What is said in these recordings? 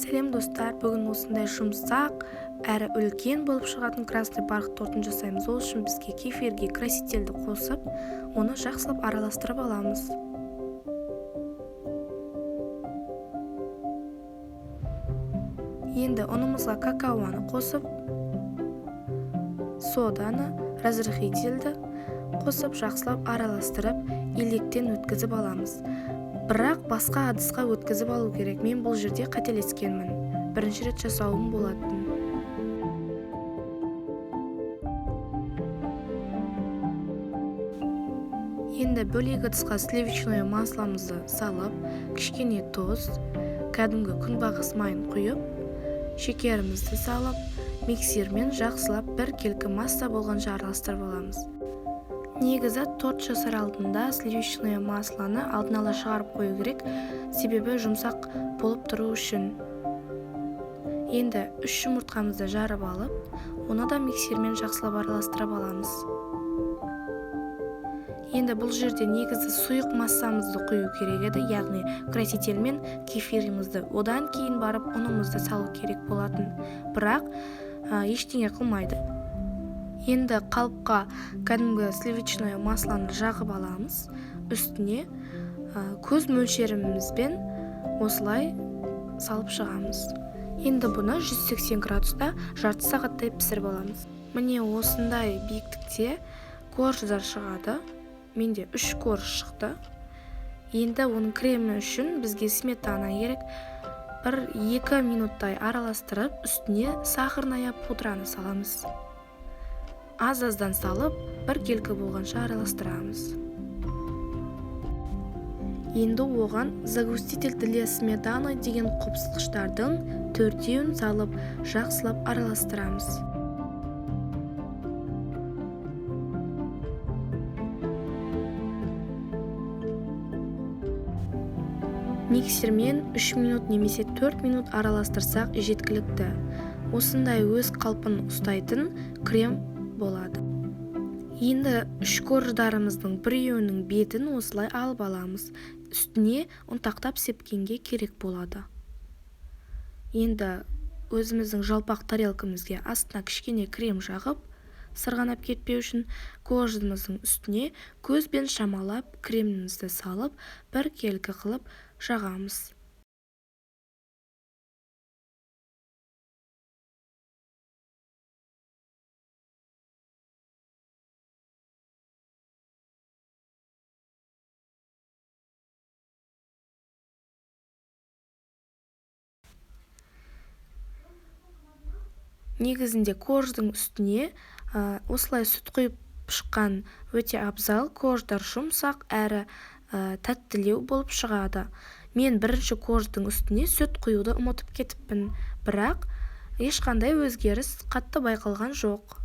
Сәлем достар, бүгін осындай жұмсақ әрі үлкен болып шығатын красный барқыт тортын жасаймыз. Ол үшін бізге кефирге красительді қосып, оны жақсылап араластырып аламыз. Енді ұнымызға какаоны қосып, соданы, разрыхительді қосып, жақсылап араластырып, електен өткізіп аламыз. Бірақ басқа ыдысқа өткізіп алу керек. Мен бұл жерде қателескенмін. Бірінші рет жасауым болатын. Енді бөлек ыдысқа сливочное масламызды салып, кішкене тұз, кәдімгі күнбағыс майын құйып, шекерімізді салып, миксермен жақсылап бір келкі масса болғанша араластырып аламыз. Негізі торт жасар алдында сливочное масланы алдын ала шығарып қою керек, себебі жұмсақ болып тұру үшін. Енді 3 жұмыртқамызды жарып алып, оны да миксермен жақсылап араластырып аламыз. Енді бұл жерде негізі сұйық массамызды құю керек еді, яғни краситель мен кефирімізді. Одан кейін барып ұнымызды салу керек болатын, бірақ ештеңе қылмайды. Енді қалыпқа кәдімгі сливочное масланы жағып аламыз. Үстіне көз мөлшерімізбен осылай салып шығамыз. Енді бұны 180 градуста жарты сағаттай пісіріп аламыз. Міне осындай биіктікте корждар шығады. Менде 3 корж шықты. Енді оның кремі үшін бізге сметана керек. 1-2 минуттай араластырып, үстіне сахарная пудраны саламыз. Аз-аздан салып, бір келкі болғанша араластырамыз. Енді оған загуститель для сметаны деген қопсытқыштардың 4-еуін салып, жақсылап араластырамыз. Миксермен 3 минут немесе 4 минут араластырсақ жеткілікті. Осындай өз қалпын ұстайтын крем болады. Енді 3 корждарымыздың 1-еуінің бетін осылай алып аламыз. Үстіне ұнтақтап сепкенге керек болады. Енді өзіміздің жалпақ тарелкамызге астына кішкене крем жағып, сырғанап кетпеу үшін коржымыздың үстіне көзбен шамалап кремімізді салып, бір келкі қылып жағамыз. Негізінде корждың үстіне осылай сүт құйып шыққан өте абзал. Корждар жұмсақ әрі тәттілеу болып шығады. Мен бірінші корждың үстіне сүт құюды ұмытып кетіппін, бірақ ешқандай өзгеріс қатты байқалған жоқ.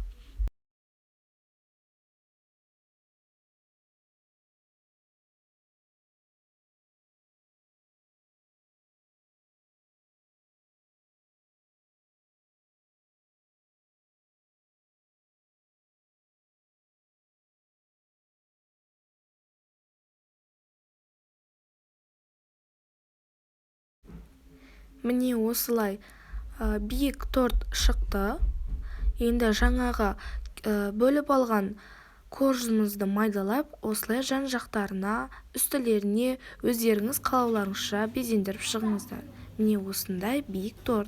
Міне осылай биік торт шықты. Енді жаңағы бөліп алған коржымызды майдалап, осылай жан жақтарына, үстілеріне өздеріңіз қалауларыңызша безендіріп шығыңыздар. Міне осындай биік торт.